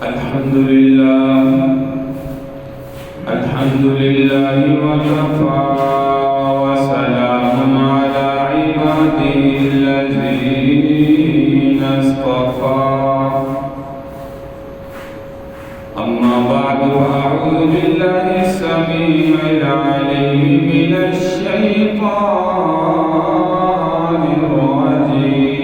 الحمد لله وكفى وسلام على عباده الذين اصطفى أما بعد فأعوذ بالله السميع العليم من الشيطان الرجيم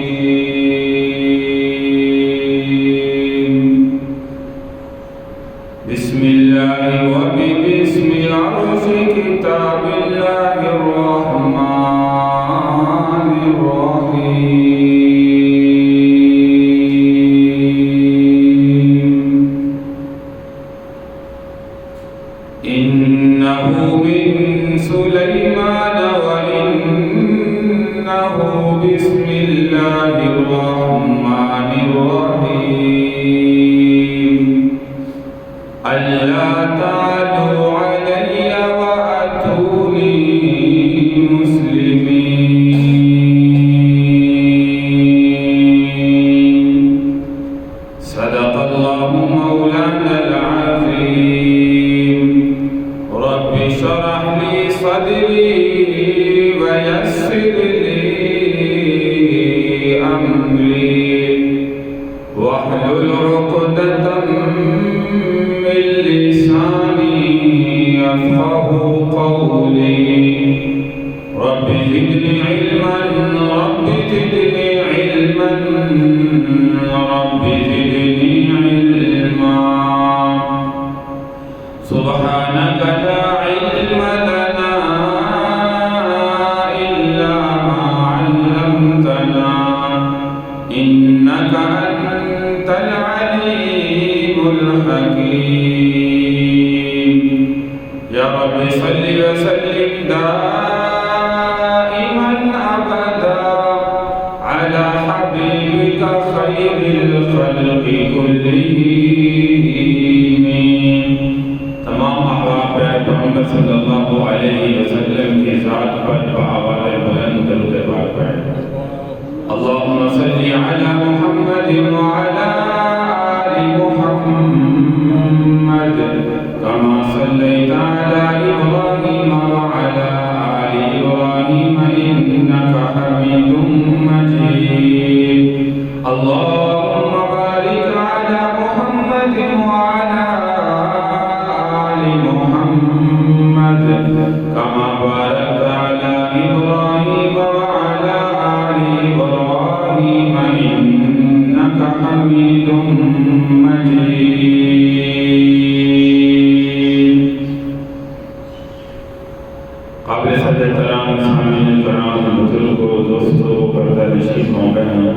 بسم الله وباسم عرش كتاب الله الرحمن الرحيم إنه من سليمان وإنه بسم الله الرحمن الرحيم ألا تعلوا علي وأتوني مسلمين صدق الله مولانا العظيم رب اشرح لي صدري ويسر لي أمري واحلل عقدة من لساني يفقهوا قولي رب زدني علما رب زدني علما رب زدني علما سبحانك لا علم لنا إلا ما علمتنا إنك أنت العليم الحكيم يا رب صل وسلم دائما أبدا على حبيبك خير الخلق كلهم تمام احباب محمد صلی اللہ علیہ وسلم کی ذات پر بآواز بلند درود پاک پڑھیں اللهم صل على محمد وعلى آل محمد كما صليت على إبراهيم وعلى آل إبراهيم إنك حميد مجيد اللهم بارك على محمد وعلى آل محمد كما باركت على إبراهيم وعلى آل إبراهيم إنك حميد مجيد قابل صدر کرام سامعین کرام بزرگوں دوستوں پردہ نشین بہنوں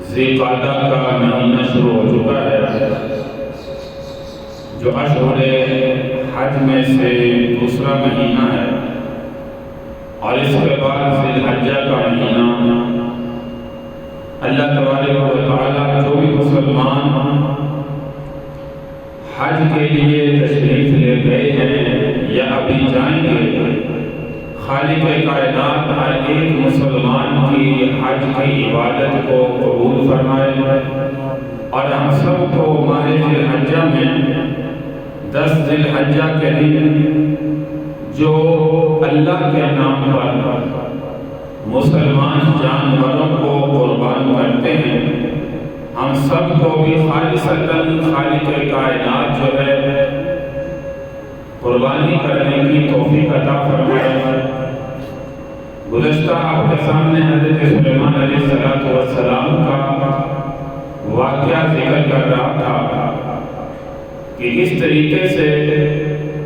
ذی قعدہ کا مہینہ شروع ہو چکا ہے جو اشہر حج میں سے دوسرا مہینہ ہے اور اس کے بعد ذی الحجہ کا مہینہ اللہ تبارک و تعالیٰ جو بھی مسلمان حج کے لیے تشریف لے گئے ہیں یا ابھی جائیں گے خالق کائنات ہر ایک مسلمان کی حج کی عبادت کو قبول فرمائے اور ہم سب کو ماہ ذی الحجہ میں 10 ذی الحجہ کے دن جو اللہ کے نام پر مسلمان جانوروں کو قربان کرتے ہیں ہم سب کو بھی خالصتاً خالق کائنات جو ہے قربانی کرنے کی توفیق عطا فرمائے گزشتہ آپ کے سامنے حضرت سلیمان علیہ السلام کا واقعہ ذکر کر رہا تھا کہ کس طریقے سے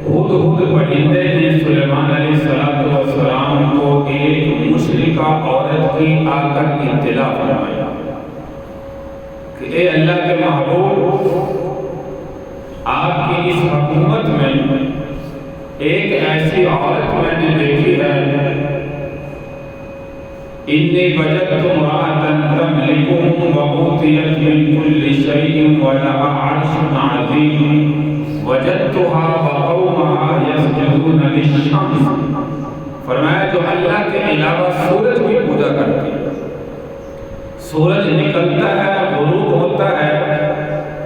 ہدہد پرندے نے سلیمان علیہ السلام کو ایک مشرکہ عورت کی آ کر اطلاع فرمایا کہ اے اللہ کے محبوب آپ کی اس حکومت میں ایک ایسی عورت میں نے دیکھی ہے انی وجدت امرأة تملكهم وأوتيت من كل شيء ولها عرش عظيم وجدتها وقومها يسجدون للشمس فرمایا جو اللہ کے علاوہ سورج کی پوجا کرتی ہے سورج نکلتا ہے، غروب ہوتا ہے،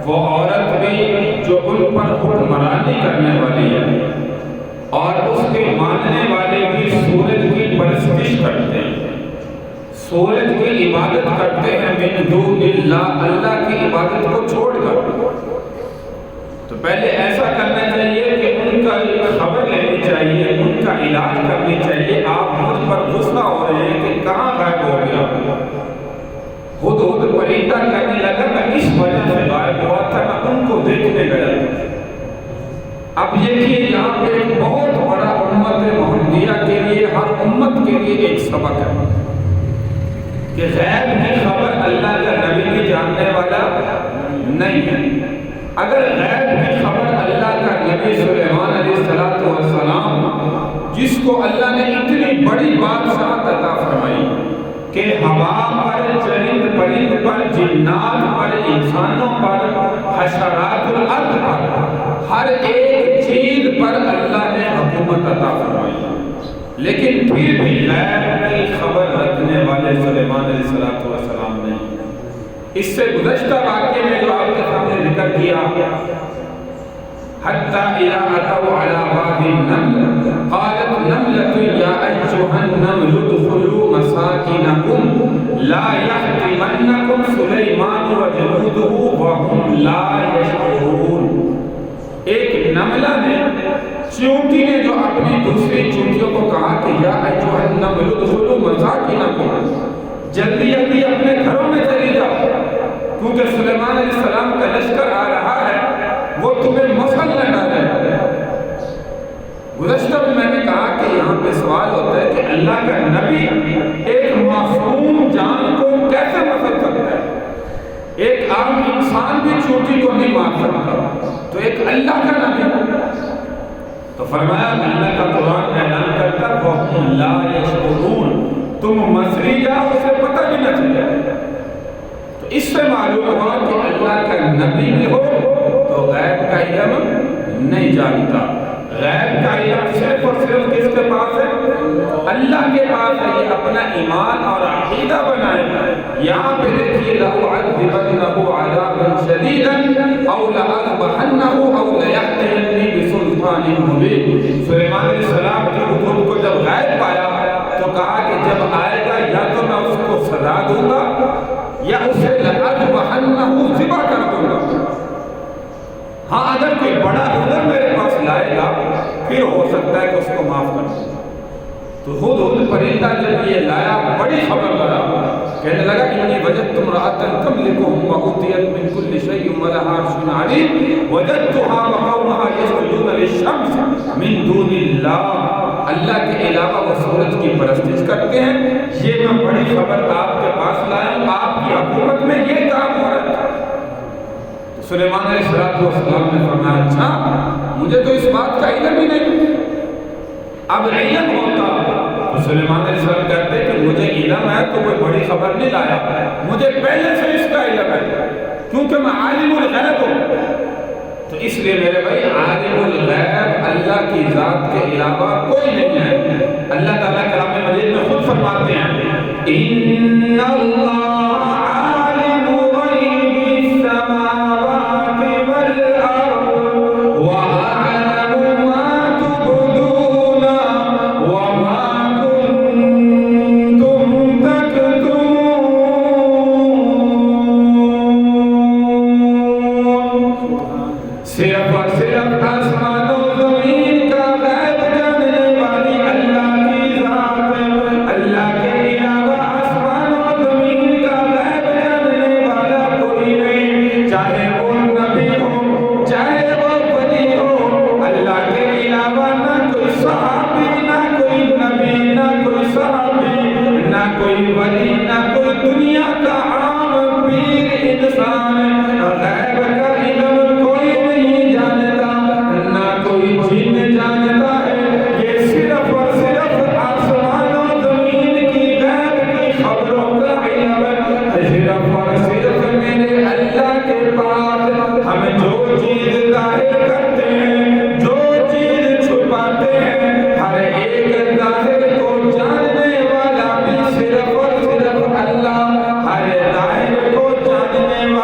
وہ عورت بھی جو ان پر حکمرانی کرنے والی ہے اور اس کے ماننے والے بھی سورج کی پرستش کرتے ہیں، سورج کی عبادت کرتے ہیں من دون اللہ، اللہ کی عبادت کو چھوڑ کر۔ تو پہلے ایسا کرنا چاہیے کہ ان کا خبر لینی چاہیے، ان کا علاج کرنی چاہیے۔ آپ مجھ پر غصہ ہو رہے ہیں کہ کہاں غائب ہو گیا؟ خود پرندہ کرنے لگا، میں اس وجہ سے غائب ہوا تھا، میں ان کو دیکھنے گیا تھا۔ اب یہ یہاں پہ ایک بہت بڑا امت محمدیہ کے لیے، ہر امت کے لیے ایک سبق ہے کہ غیب کی خبر اللہ کا نبی بھی جاننے والا نہیں ہے۔ اگر غیب کی خبر اللہ کا نبی سلیمان علیہ السلام، جس کو اللہ نے اتنی بڑی بادشاہت عطا فرمائی کہ ہوا پر، چرند پرند پر، جنات پر، انسانوں پر، حشرات الارض پر، ہر ایک چیز پر اللہ نے حکومت عطا فرمائی، لیکن پھر بھی غیب کی خبر رکھنے والے سلیمان علیہ السلام نے اس سے گزشتہ واقعے میں جو آپ کے سامنے ذکر کیا، حتی اذا اتوا علی واد النمل قالت نملة یا ایھا النمل ادخلوا مساکنکم لا یحطمنکم سلیمان وجنودہ وهم لا یشعرون۔ ایک نملہ نے، چیونٹی نے جو اپنی دوسری چیونٹیوں کو کہا کہ یا ایھا النمل ادخلوا مساکنکم، جلدی جلدی اپنے گھروں میں چلی جاؤ، کیونکہ سلیمان علیہ السلام کا لشکر آ رہا ہے، وہ تمہیں مسل نہ ڈالے۔ گزشتہ میں نے کہا کہ یہاں پہ سوال ہوتا ہے کہ اللہ کا نبی ایک معصوم جان کو کیسے مسل سکتا ہے؟ ایک عام انسان بھی چوٹی کو نہیں مار سکتا، تو ایک اللہ کا نبی؟ تو فرمایا اللہ کا قرآن اعلان کرتا وَهُمْ لَا يَشْعُرُونَ، تم مسری جاؤ، اسے پتہ بھی نہ چلے۔ تو اس سے معلوم ہوا کہ اللہ کا نبی بھی ہو تو غیب کا علم نہیں جانتا۔ غیب کا علم صرف اور صرف کس کے پاس ہے؟ اللہ کے پاس ہے۔ یہ اپنا ایمان اور عقیدہ بنائے۔ یہاں پہ دیکھیے لَأُعَذِّبَنَّهُ عَذَابًا شَدِيدًا أَوْ لَأَذْبَحَنَّهُ أَوْ لَيَأْتِيَنِّي بِسُلْطَانٍ مُبِينٍ۔ سلیمان علیہ السلام کے حضور کو جب غیب پایا تو کہا کہ جب آئے گا یا تو میں اس کو سزا دوں گا یا اسے لَأَذْبَحَنَّهُ ذبح کر دوں گا۔ ہاں اگر کوئی بڑا عذر میرے پاس لائے گا پھر ہو سکتا ہے کہ اس کو معاف کر دوں۔ تو ہدہد پرندہ جب یہ لایا، بڑی خبر لایا، کہنے لگا انی وجدت امرأة تملکهم وأوتیت من كل شیء ولها عرش عظیم وجدتها وقومها یسجدون للشمس من دون اللہ۔ اللہ کے علاوہ وہ سورج کی پرستش کرتے ہیں، یہ میں بڑی خبر آپ کے پاس لایا ہوں، آپ کی حکومت میں یہ کام ہو رہا ہے۔ سلیمان علیہ السلام نے فرمایا اچھا مجھے تو اس بات کا علم ہی نہیں، اب علم ہوتا تو سلیمان علیہ السلام کہتے کہ مجھے علم ہے تو کوئی بڑی خبر نہیں لایا، مجھے پہلے سے اس کا علم ہے کیونکہ میں عالم الغیب ہوں۔ تو اس لیے میرے بھائی عالم الغیب اللہ کی ذات کے علاوہ کوئی نہیں ہے۔ اللہ تعالیٰ کلام مجید میں خود فرماتے ہیں ان اللہ اللہ کے علاوہ آسمان و زمین کا غیب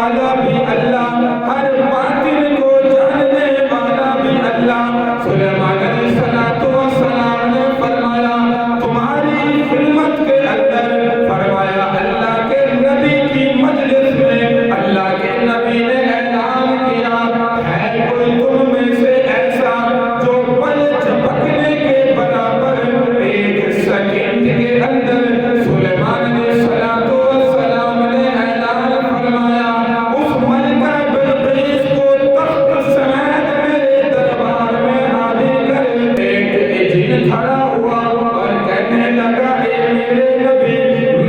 والا بھی اللہ، ہر باطن کو جاننے والا بھی اللہ۔ سلیمان علیہ السلام نے فرمایا تمہاری خدمت کے اندر، فرمایا اللہ کے نبی کی مجلس میں اللہ کے نبی نے اعلان کیا ہے کوئی تم میں سے ایسا جو پل جھپکنے کے برابر ایک سیکنڈ کے اندر سلیمان علیہ السلام نے اعلان فرمایا اس ملکہ بلقیس کو تخت سمیت میرے دربار میں حاضر کر۔ ایک جن کھڑا ہوا اور کہنے لگا اے میرے نبی،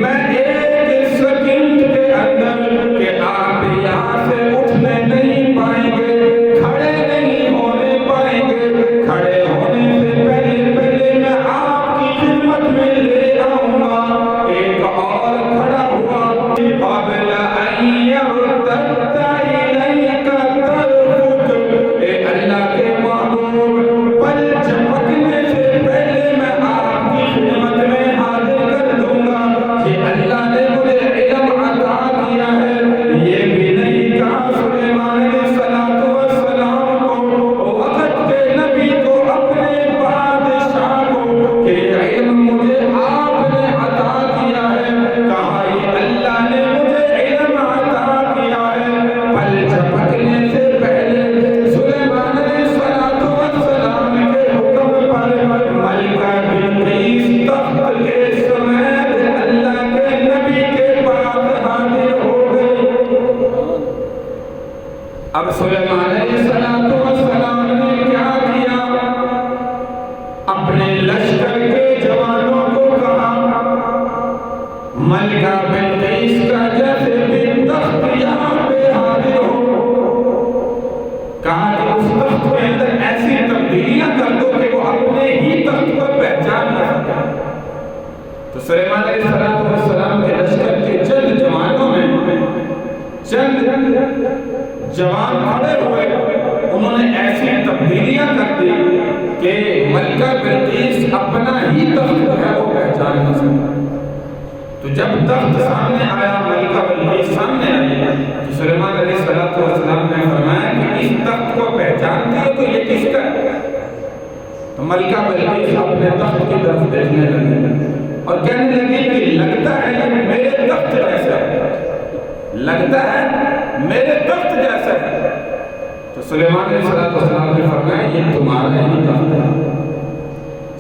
میں ایک سیکنڈ کے اندر کہ آپ یہاں سے اٹھنے نہیں پائیں گے، کھڑے نہیں ہونے پائیں گے، کھڑے ہونے سے پہلے میں آپ کی خدمت میں لے آؤں گا۔ ایک اور کھڑا ہوا قبل ان یرتد الیک طرفک، اے اللہ کے محبوب پل جھپکنے سے پہلے میں آپ کی خدمت میں حاضر کر دوں گا۔ یہ اللہ نے مجھے علم عطا کیا ہے، یہ بھی نہیں کہا سلیمان علیہ السلام کو، وقت کے نبی کو، اپنے بادشاہ کو کہ یہ علم مجھے آپ نے عطا کیا ہے، کہا یہ اللہ نے مجھے علم عطا کیا ہے۔ پل جھپکنے سے پہلے سلیمان علیہ السلام کے حکم پر ملکہ بلقیس تخت کے سمیت اللہ کے نبی کے پاس حاضر ہو گئی۔ اب سلیمان علیہ السلام نے کیا کیا؟ اپنے لشکر کے جوانوں کو کہا ملکہ بلقیس کا جیسے بھی تخت یہاں پہ حاضر ہو، کہا کہ اس تخت کے اندر ایسی تبدیلیاں کر دو کہ وہ اپنے ہی تخت کو پہچان نہ سکے۔ تو سلیمان علیہ السلام کے لشکر کے چند جوانوں میں چند جوان کھڑے ہوئے، انہوں نے ایسی تبدیلیاں کر دی کہ ملکہ بلقیس اپنا ہی تخت جو ہے وہ پہچان نہ سکے۔ تو جب تخت سامنے آیا، ملکہ بلقیس سامنے آئی، تو سلیمان علیہ السلام نے فرمایا کہ اس تخت کو پہچانتی ہو تو یہ کس کا ہے؟ تو ملکہ بلقیس اپنے تخت کی طرف دیکھنے لگی اور کہنے لگی کہ لگتا ہے یہ میرے تخت جیسا ہے، لگتا ہے میرے تخت جیسا ہے۔ تو سلیمان علیہ السلام نے فرمایا یہ تمہارا ہی تخت ہے۔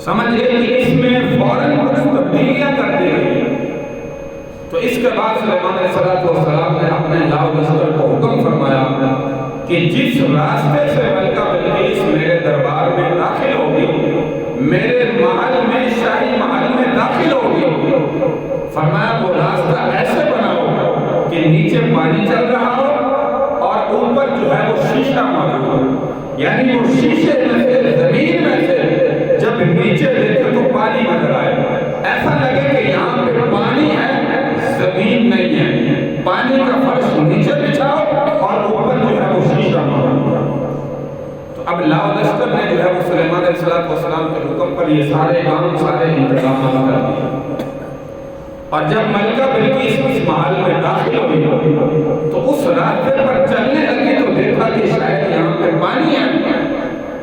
سمجھ گئے کہ اس میں فوراً کچھ تبدیلیاں کر دی گئی۔ تو اس کے بعد سلیمان علیہ السلام نے اپنے لاؤ لشکر کو حکم فرمایا کہ جس راستے سے ملکہ بلقیس میرے دربار میں داخل ہوگی، میرے محل میں، شاہی محل میں داخل ہوگی، فرمایا وہ راستہ ایسے بناؤ کہ نیچے پانی چل رہا ہو اور اوپر جو ہے وہ شیشہ موجود ہو، یعنی وہ شیشے میں سے، زمین میں سے جب نیچے دیکھے تو پانی نظر آئے، ایسا لگے کہ یہاں پہ پانی ہے، زمین نہیں ہے، پانی کا فرش نیچے بچھاؤ اور اوپر جو ہے وہ شیشہ موجود۔ تو اب لاؤ لشکر نے جو ہے وہ سلیمان علیہ السلام کے حکم پر یہ سارے کام، سارے انتظامات کر دیے۔ اور جب ملکہ بلقیس اس محل میں داخل ہوئی تو اس راستے پر چلنے لگی تو دیکھا کہ شاید یہاں پہ پانی ہے۔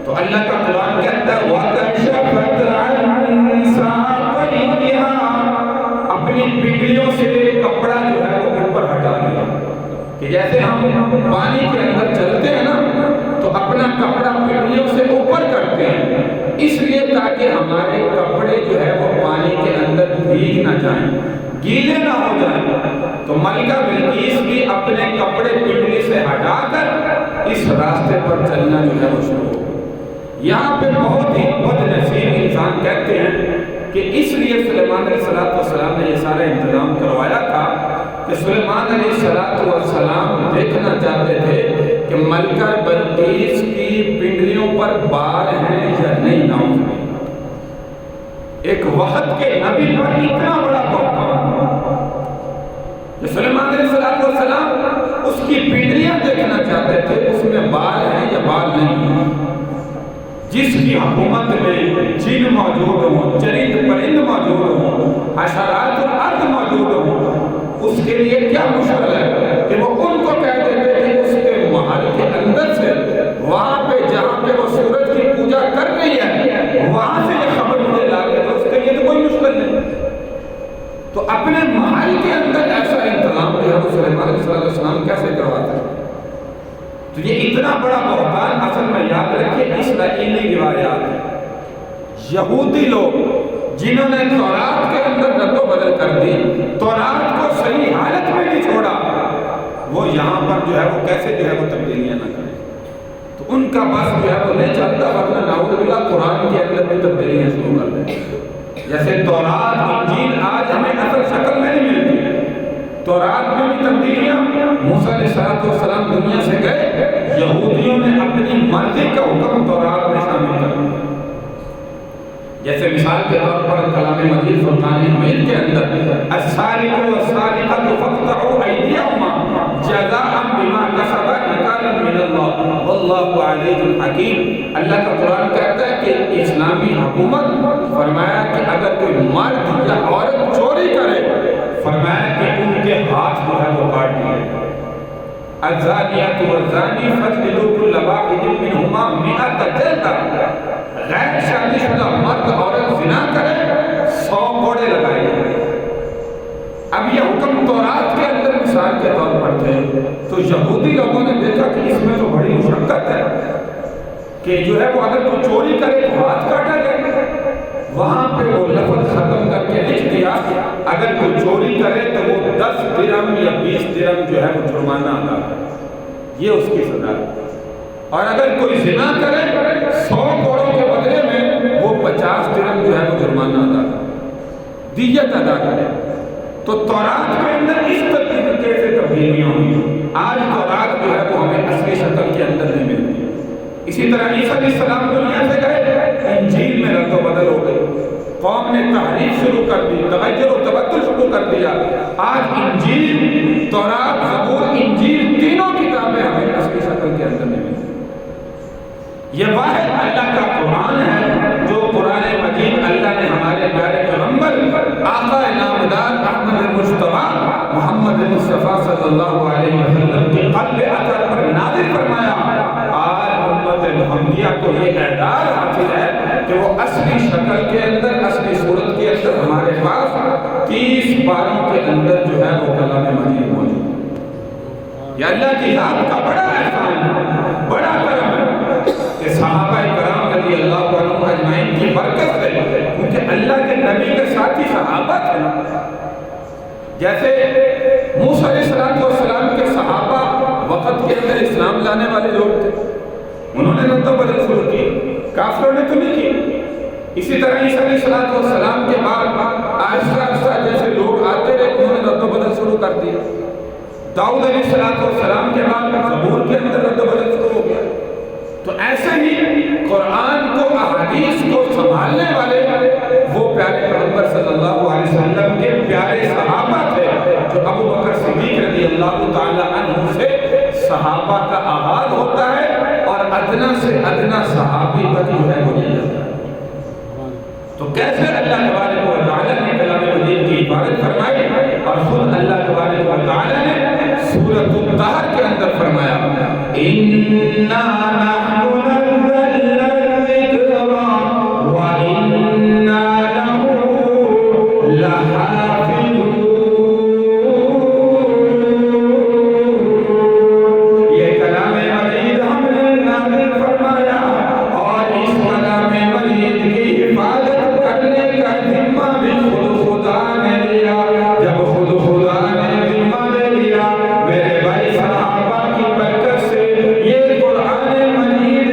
تو اللہ کا قرآن کہتا ہے وَكَشَفَتْ عَنْ سَاقَيْهَا، اپنی پگڑیوں سے کپڑا جو ہے وہ اوپر ہٹا لیا، کہ جیسے ہم پانی کے اندر چلتے ہیں نا تو اپنا کپڑا پگڑیوں سے اوپر کرتے ہیں، اس لیے تاکہ ہمارے کپڑے جو ہے وہ پانی کے اندر بھیگ نہ جائیں، گیلے نہ ہو جائیں۔ تو ملکہ بلقیس بھی اپنے کپڑے پگڑی سے ہٹا کر اس راستے پر چلنا جو ہے وہ شروع ہو۔ یہاں پہ بہت ہی بد نصیب انسان کہتے ہیں کہ اس لیے سلیمان علیہ السلام نے یہ سارا انتظام کروایا تھا کہ سلیمان علیہ السلام دیکھنا چاہتے تھے کہ ملکہ بلقیس کی پنڈلیوں پر بال ہیں یا نہیں، نعوذ باللہ۔ ایک وقت کے نبی پر اتنا بڑا بہتان کہ سلیمان علیہ السلام اس کی پنڈلیاں دیکھنا چاہتے تھے، اس میں بال ہیں یا بال نہیں ہیں۔ جس کی حکومت میں جن موجود ہوں، چرند پرند موجود ہوں، حشرات الارض موجود ہوں، اس کے لیے کیا مشکل ہے کہ وہ ان کو کہہ دے تو یہ اتنا بڑا بہتان اصل میں یاد رکھیے اسرائیلی روایات ہے، یہودی لوگ جنہوں نے تورات کے اندر رد و بدل کر دی، تورات کو صحیح حالت میں نہیں چھوڑا، وہ یہاں پر جو ہے وہ کیسے جو ہے وہ تبدیلیاں نہ کریں، تو ان کا بس جو ہے وہ نہیں چلتا، ورنہ نعوذ باللہ قرآن کے اندر بھی تبدیلیاں شروع کر دیں۔ جیسے تورات انجیل آج ہمیں اصل شکل میں نہیں ملتی، تورات میں بھی تبدیلیاں، موسیٰ علیہ السلام دنیا سے گئے، یہودیوں نے اپنی مرضی کا حکم تورات میں شامل کر دیا۔ جیسے مثال کے طور پر کلام مجید فرقان حمید کے اندر السارق والسارقۃ فاقطعوا ایدیہما جزاء بما کسبا نکالا من اللہ واللہ عزیز حکیم۔ اللہ کا قرآن کہتا ہے کہ اسلامی حکومت فرمایا کہ اگر کوئی مرد یا عورت چوری کرے، فرمایا کہ ان کے ہاتھ جو ہے وہ کاٹ دیے، الزانیۃ والزانی فاجلدوا کل واحد منہما 100 جلدہ، غیر شادی شدہ مرد عورت زنا کرے 100 کوڑے لگائے جائیں۔ اب یہ حکم تورات کے اندر مثال کے طور پر تھے، تو یہودی لوگوں نے دیکھا کہ اس میں تو بڑی مشقت ہے کہ جو ہے وہ اگر کوئی چوری کرے تو ہاتھ کاٹا جائے، وہاں پہ وہ لفظ ختم کر کے لکھ دیا اگر کوئی چوری کرے تو وہ 10 درہم یا 20 درہم جو ہے وہ جرمانہ ادا کرے، یہ اس کی سزا ہے، اور اگر کوئی زنا کرے 100 کوڑوں کے بدلے میں وہ 50 درہم جو ہے وہ جرمانہ ادا کرے، دیت ادا کرے۔ تو تورات کے اندر اس طریقے سے تبدیلیاں ہوئی، آج تورات جو ہے وہ ہمیں اصلی شکل کے اندر نہیں ملتی۔ اسی طرح عیسیٰ علیہ السلام دنیا سے گئے، انجیل میں رد و بدل ہو گئی، قوم نے تحریف شروع کر دی، تغیر و تبدل شروع کر دیا۔ آج انجیل، تورات، زبور، انجیل تینوں کتابیں ہمیں اصلی شکل کے اندر نہیں ملتی۔ یہ واحد اللہ کا قرآن ہے جو قرآن مجید اللہ نے ہمارے پیارے پیغمبر آقا نامدار احمد مجتبیٰ محمد مصطفیٰ صلی اللہ علیہ وسلم کے قلب اطہر پر نازل فرمایا۔ آج امت محمدیہ کو یہ اعزاز حاصل ہے کہ وہ اصلی شکل کے اندر، اصلی صورت کے اندر ہمارے پاس 30 پاروں کے اندر جو ہے وہ کلام مجید موجود ہے۔ یہ اللہ کی ذات کا بڑا احسان ہے، بڑا کرم ہے کہ صحابہ کرام رضی اللہ عنہم اجمعین کی برکت سے، کیونکہ اللہ کے نبی کے ساتھی صحابہ تھے، جیسے موسیٰ علیہ السلام کے صحابہ وقت کے اندر اسلام لانے والے لوگ تھے، انہوں نے رد و بدل شروع کی، کافروں نے تو نہیں کی۔ اسی طرح عیسیٰ علیہ السلام کے بعد آہستہ آہستہ جیسے لوگ آتے رہے، انہوں نے رد و بدل شروع کر دیا۔ داؤد علیہ السلام کے بعد زبور کے اندر رد و بدل شروع ہو گیا۔ تو ایسے ہی قرآن کو، احادیث کو سنبھالنے والے وہ پیارے پیغمبر صلی اللہ علیہ وسلم کے پیارے صحابہ تھے، جو ابو بکر صدیق رضی اللہ تعالی عنہ سے صحابہ کا آغاز ہوتا ہے اور ادنا سے ادنا صحابی تک جو ہے وہ نہیں جاتا ہے۔ تو کیسے اللہ تبارک و تعالی نے کلام مجید کی عبادت فرمائی، اور خود اللہ تبارک و تعالی نے سورۃ الطہر کے اندر فرمایا اِنَّا نَحْنُ نَزَّلْنَا الذِّكْرَ وَإِنَّا لَهُ لَحَافِظُونَ۔ یہ کلام مجید ہم نے نازل فرمایا اور اس کلام مجید کی حفاظت کرنے کا ذمہ بھی خود خدا نے لیا۔ جب خود خدا نے ذمہ لے لیا، میرے بھائی صحابہ کی برکت سے یہ قرآن مجید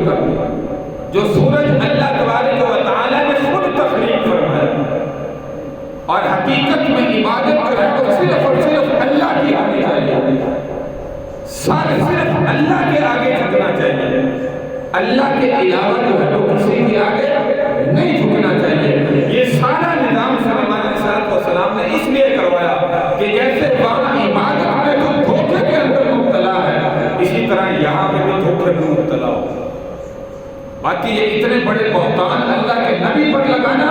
کر دیا، جو سورج اللہ تبارک و تعالیٰ نے خود تخلیق فرمایا، اور حقیقت میں عبادت جو ہے وہ صرف اور صرف اللہ کی ہونی چاہیے، صرف اللہ کے آگے جھکنا چاہیے، اللہ کے علاوہ جو ہے وہ کسی کے آگے نہیں جھکنا چاہیے۔ یہ سارا نظام سلیمان علیہ السلام نے اس لیے کروایا کہ جیسے وہاں عبادت میں تو دھوکے کے اندر مبتلا ہے، اسی طرح یہاں پہ بھی دھوکے میں مبتلا ہو۔ باقی یہ اتنے بڑے بہتان اللہ کے نبی پر لگانا،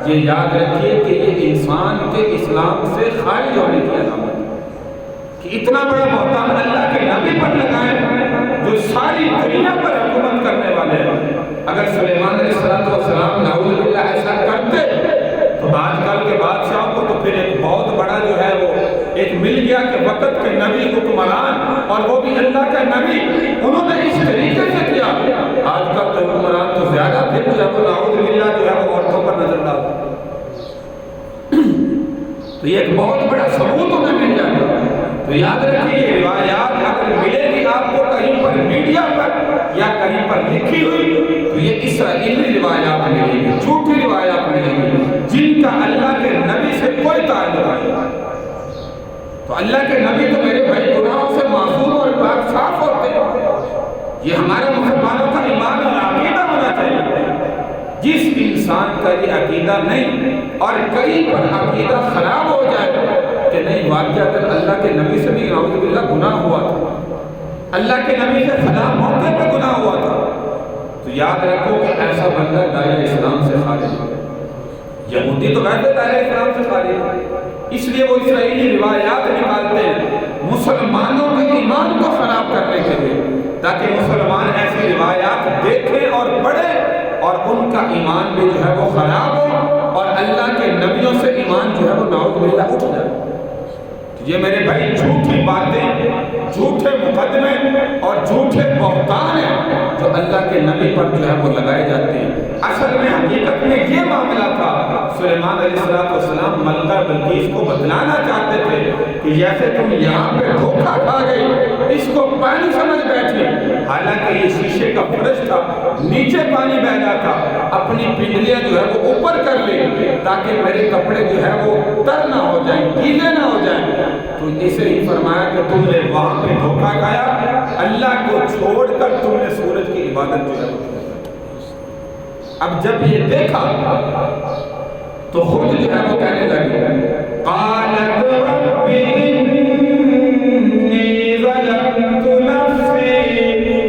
یہ یاد رکھیے کہ یہ انسان کے اسلام سے خارج ہونے کی علامت ہے کہ اتنا بڑا بہتان اللہ کے نبی پر لگائیں جو ساری دنیا پر حکومت کرنے والے ہیں۔ اگر سلیمان علیہ السلام نعوذ باللہ ایسا کرتے تو آج کل کے بادشاہوں کو تو پھر ایک بہت بڑا جو ہے وہ ایک مل گیا کہ وقت کے نبی حکمران، اور وہ بھی اللہ کا نبی، انہوں نے اس طریقے سے کیا۔ آج کل تو حکمران تو زیادہ پھر جو ہے وہ نعوذ باللہ جو ہے وہ عورتوں پر نظر ڈالتے، تو یہ ایک بہت بڑا ثبوت انہیں مل جاتا ہے۔ تو یاد رکھیے یہ روایات اگر ملے گی آپ کو کہیں پر میڈیا پر یا کہیں پر لکھی ہوئی تو یہ اسرائیلی روایات ملے گی، جھوٹی روایات ملے گی جن کا اللہ کے نبی سے کوئی تعلق نہیں۔ تو اللہ کے نبی تو میرے بھائی گناہوں سے معصوم اور پاک صاف ہوتے ہیں، یہ ہمارے مسلمانوں کا ایمان اور عقیدہ ہونا چاہیے۔ جس انسان کا یہ عقیدہ نہیں اور کہیں پر عقیدہ خراب ہو جائے کہ نہیں واقعات اللہ کے نبی سے بھی نعوذ باللہ گناہ ہوا تھا، اللہ کے نبی سے فلاں موقع پہ گناہ ہوا تھا، تو یاد رکھو کہ ایسا بندہ دائرہ اسلام سے خارج ہے۔ یہودی تو ویسے دائرہ اسلام سے خارج ہے، اس لیے وہ اسرائیلی روایات نکالتے ہیں مسلمانوں کے ایمان کو خراب کرنے کے لیے، تاکہ مسلمان ایسی روایات دیکھیں اور پڑھیں اور ان کا ایمان بھی جو ہے وہ خراب ہو اور اللہ کے نبیوں سے ایمان جو ہے وہ نعوذ باللہ اٹھ جائے۔ یہ میرے بھائی جھوٹی باتیں، جھوٹے مقدمے اور جھوٹے بہتان ہیں جو اللہ کے نبی پر جو ہے وہ لگائے جاتے ہیں۔ اصل میں حقیقت میں یہ معاملہ تھا، سلیمان علیہ السلام ملکہ بلقیس کو بتلانا چاہتے تھے کہ جیسے تم یہاں پہ دھوکہ کھا گئی، اس کو پانی سمجھ بیٹھی، حالانکہ یہ شیشے کا فرش تھا، نیچے پانی بہ رہا تھا، اپنی پنڈلیاں جو ہے وہ اوپر کر لی تاکہ میرے کپڑے جو ہے وہ تر نہ ہو جائیں، گیلے نہ ہو جائیں۔ تو اسے ہی فرمایا کہ تم نے وہاں پہ دھوکہ کھایا، اللہ کو چھوڑ کر تم نے سورج کی عبادت جو ہے وہ کی۔ اب جب یہ دیکھا تو خود جو ہے وہ کہنے لگے قالت رب انی ظلمت نفسی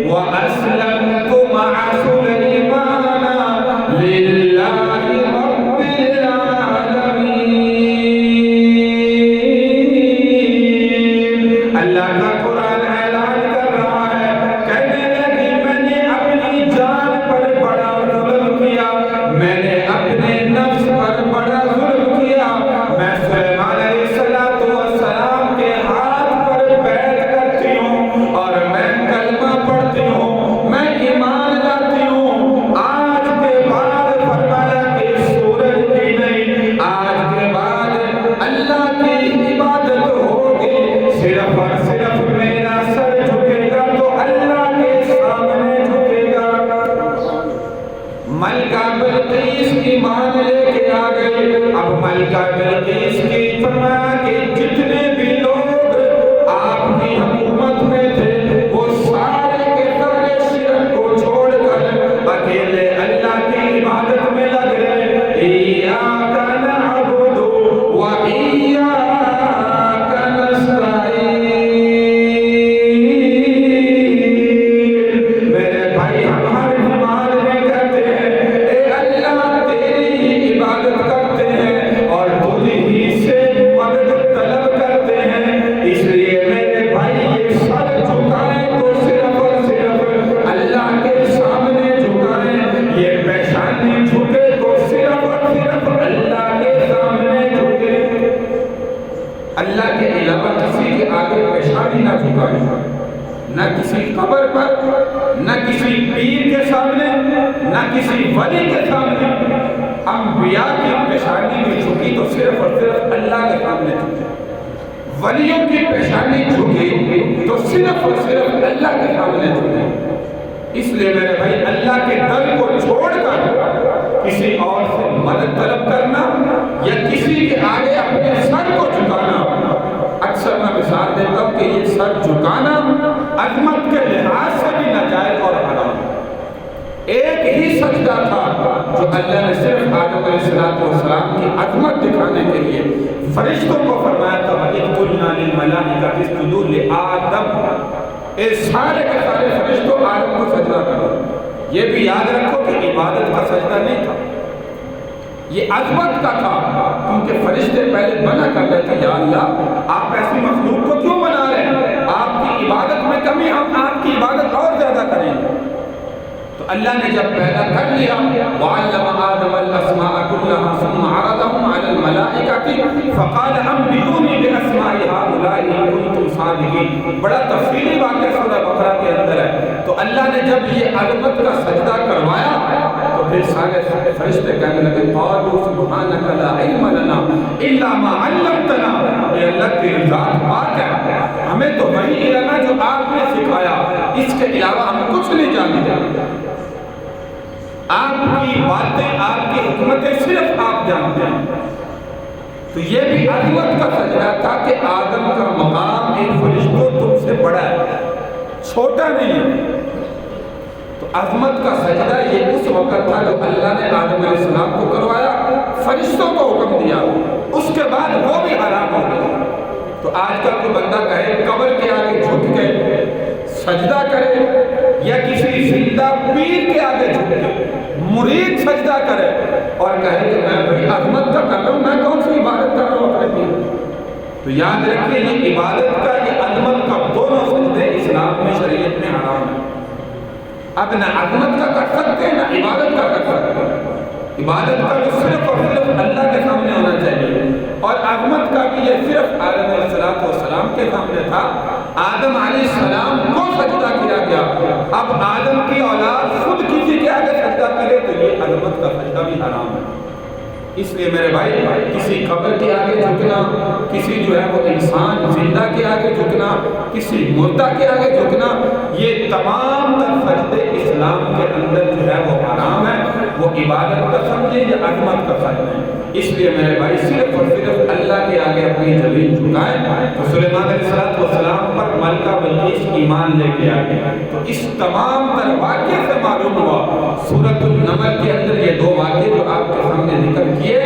واسلمت مع سلیمان للہ رب العالمین۔ اللہ کا قرآن اعلان کر رہا ہے، کہنے لگی میں نے اپنی جان پر بڑا ظلم کیا، میں نے اپنے نفس پر بڑا ظلم کیا، میں سلیمان علیہ السلام کے ہاتھ پر بیعت کرتی ہوں اور میں کلمہ پڑھتی ہوں، میں ایمان لاتی ہوں۔ آج کے بعد فرمایا کہ سورج کی نہیں، آج کے بعد اللہ کی عبادت ہوگی، صرف اور صرف میرا سر جھکے گا تو اللہ کے سامنے جھکے گا۔ ملکہ بلقیس ایمان لے کے آ گئی۔ اب ملکہ بلقیس کی فرمایا کہ جتنے بھی لوگ آپ کی حکومت میں تھے وہ سارے کے سارے شرک کو چھوڑ کر اکیلے اللہ کی عبادت میں لگ گئے۔ ایاک نعبد و ایاک نستعین۔ میرے بھائی ہم ہر نماز میں کہتے ہیں اے اللہ تیری ہی عبادت کرتے ہیں اور تجھ ہی سے مدد طلب کرتے ہیں، اس لیے میرے بھائی یہ سر جھکائیں تو صرف اور صرف اللہ کے سامنے جھکائیں، یہ پیشانی جھکے تو صرف اور صرف اللہ کے سامنے جھکے، اللہ کے علاوہ کسی کے آگے پیشانی نہ جھکائیں، نہ کسی قبر پر، نہ کسی پیر کے سامنے، نہ کسی ولی کے سامنے۔ انبیاء کی پیشانی بھی جھکی تو صرف اور صرف اللہ کے سامنے جھکی، ولیوں کی پیشانی جھکی تو صرف اور صرف اللہ کے سامنے جھکی۔ اس لیے میرے بھائی اللہ کے در کو چھوڑ کر کسی اور سے مدد طلب کرنا یا کسی کے آگے اپنے سر کو جھکانا، اکثر میں مثال دیتا ہوں کہ یہ سر جھکانا عظمت کے لحاظ سے بھی ناجائز اور حرام ہے۔ ایک ہی سجدہ تھا جو اللہ نے صرف آدم علیہ السلام کی عظمت دکھانے کے لیے فرشتوں کو فرمایا تھا، وَإِذْ قُلْنَا لِلْمَلَائِكَةِ اسْجُدُوا لِآدَمَ، اے سارے کے سارے فرشتوں آدم کو سجدہ کرو۔ یہ بھی یاد رکھو کہ عبادت کا سجدہ نہیں تھا، یہ عظمت کا تھا، کیونکہ فرشتے پہلے منع کر رہے تھے، یا اللہ آپ ایسی مخلوق کو کیوں بنا رہے ہیں، آپ کی عبادت میں کمی، ہم آپ کی عبادت اور زیادہ کریں گے۔ تو اللہ نے جب پیدا کر لیا، وَعَلَّمَ آدَمَ الْأَسْمَاءَ كُلَّهَا ثُمَّ عَرَضَهُمْ عَلَى الْمَلَائِكَةِ فَقَالَ أَنبِئُونِي بِأَسْمَاءِ هَؤُلَاءِ إِن كُنتُمْ صَادِقِينَ۔ بڑا تفصیلی واقعہ سورہ بقرہ کے اندر ہے۔ تو اللہ نے جب یہ عظمت کا سجدہ کروایا تو پھر سارے فرشتے کہنے لگے، قَالُوا سُبْحَانَكَ لَا عِلْمَ لَنَا إِلَّا مَا عَلَّمْتَنَا، اے اللہ تیری ذات پاک ہے، ہمیں تو وہی علم ہے جو آپ نے سکھایا، اس کے علاوہ ہم کچھ نہیں جانتے۔ آپ کی باتیں، آپ کی حکمتیں صرف آپ جانتے ہیں۔ تو یہ بھی عظمت کا سجدہ تھا کہ آدم کا مقام ان فرشتوں تم سے بڑا ہے، چھوٹا نہیں ہے۔ تو عظمت کا سجدہ یہ اس وقت تھا جو اللہ نے آدم علیہ السلام کو کروایا، فرشتوں کو حکم دیا، اس کے بعد وہ بھی حرام ہو گیا۔ تو آج کل کوئی بندہ کہے قبر کے آگے جھک کے سجدہ کرے، یا کسی زندہ پیر کے آگے جھک کے مرید سجدہ کرے اور کہے کہ میں بھئی عظمت کا کر رہا ہوں، میں کون سی عبادت کر رہا ہوں اپنے پیر؟ تو یاد رکھیے یہ عبادت کا، یہ عظمت کا دونوں سجدے اسلام میں، شریعت میں حرام ہے۔ اب نہ عظمت کا کر سکتے ہیں نہ عبادت کا کر سکتے ہیں۔ عبادت کا جو صرف اور صرف اللہ کے سامنے ہونا چاہیے، اور عظمت کا بھی یہ صرف آدم علیہ السلام کے سامنے تھا۔ آدم علیہ السلام کو سجدہ کیا گیا، اب آدم کی اولاد خود کسی کے آگے سجدہ کرے تو یہ عظمت کا سجدہ بھی حرام ہے۔ اس لیے میرے بھائی کسی قبر کے آگے جھکنا، کسی جو ہے وہ انسان زندہ کے آگے جھکنا، کسی مردہ کے آگے جھکنا، یہ تمام تر سجدے اسلام کے اندر جو ہے وہ حرام ہے۔ وہ عبادت کا سمجھے یا عظمت کا سمجھے۔ اس لیے میرے بھائی صرف اور صرف اللہ کے آگے اپنی زمین جھکائیں۔ تو سلیمان علیہ السلام پر ملکہ بلقیس ایمان لے کے آگے، تو اس تمام تر واقعے سے معلوم ہوا سورۃ النمل کے اندر یہ دو واقعے جو آپ کے سامنے ذکر کیے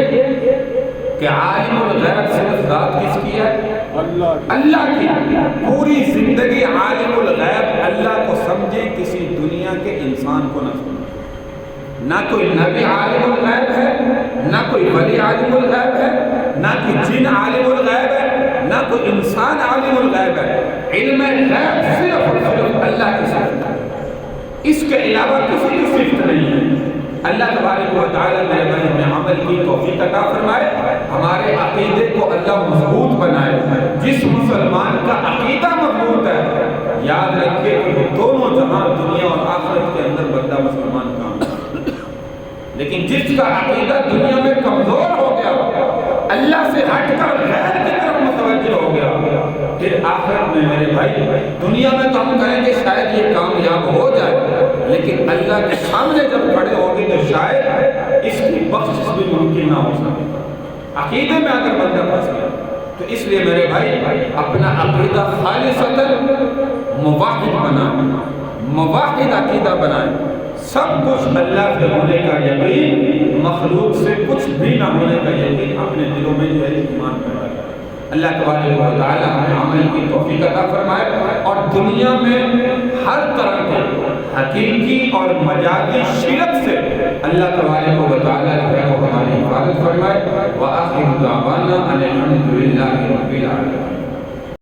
کہ عالم الغیب صرف ذات کس کی ہے؟ اللہ کی۔ پوری زندگی عالم الغیب اللہ کو سمجھے، کسی دنیا کے انسان کو نہ سمجھے۔ نہ کوئی نبی عالم الغیب ہے، نہ کوئی ولی عالم الغیب ہے، نہ کوئی جن عالم الغیب ہے، نہ کوئی انسان عالم الغیب ہے۔ علم غیب صرف اور صرف اللہ کی صفت ہے، اس کے علاوہ کسی کی صفت نہیں ہے۔ اللہ تبارک و تعالیٰ میرے بھائی ہمیں عمل کی توفیق عطا فرمائے، ہمارے عقیدے کو اللہ مضبوط بنائے۔ جس مسلمان کا عقیدہ مضبوط ہے، یاد رکھے کہ وہ دونوں جہاں دنیا اور آخرت کے اندر بندہ مسلمان کام ہے۔ لیکن جس کا عقیدہ دنیا میں کمزور ہو گیا، اللہ سے ہٹ کر غیر کی طرف متوجہ ہو گیا، پھر آخرت میں میرے بھائی دنیا میں تو ہم کہیں گے شاید یہ کامیاب ہو جائے، لیکن اللہ کے سامنے جب کھڑے ہوگی تو شاید اس کی بخشش بھی ممکن نہ ہو سکے۔ عقیدے میں اگر بندہ پھنس گیا تو اس لیے میرے بھائی اپنا عقیدہ خالصتاً موحد بنائیں، موحد عقیدہ بنائیں۔ سب کچھ اللہ سے ہونے کا یقین، مخلوق سے کچھ بھی نہ ہونے کا یقین اپنے دلوں میں جو ہے ایمان پیدا کرے۔ اللہ تبارک و تعالی ہمیں عمل کی توفیق عطا فرمائے اور دنیا میں ہر طرح کے حقیقی اور مجازی شرک سے اللہ تبارک و تعالی جو ہے وہ ہماری حفاظت فرمائے۔ وآخر دعوانا ان الحمد للہ رب العالمین۔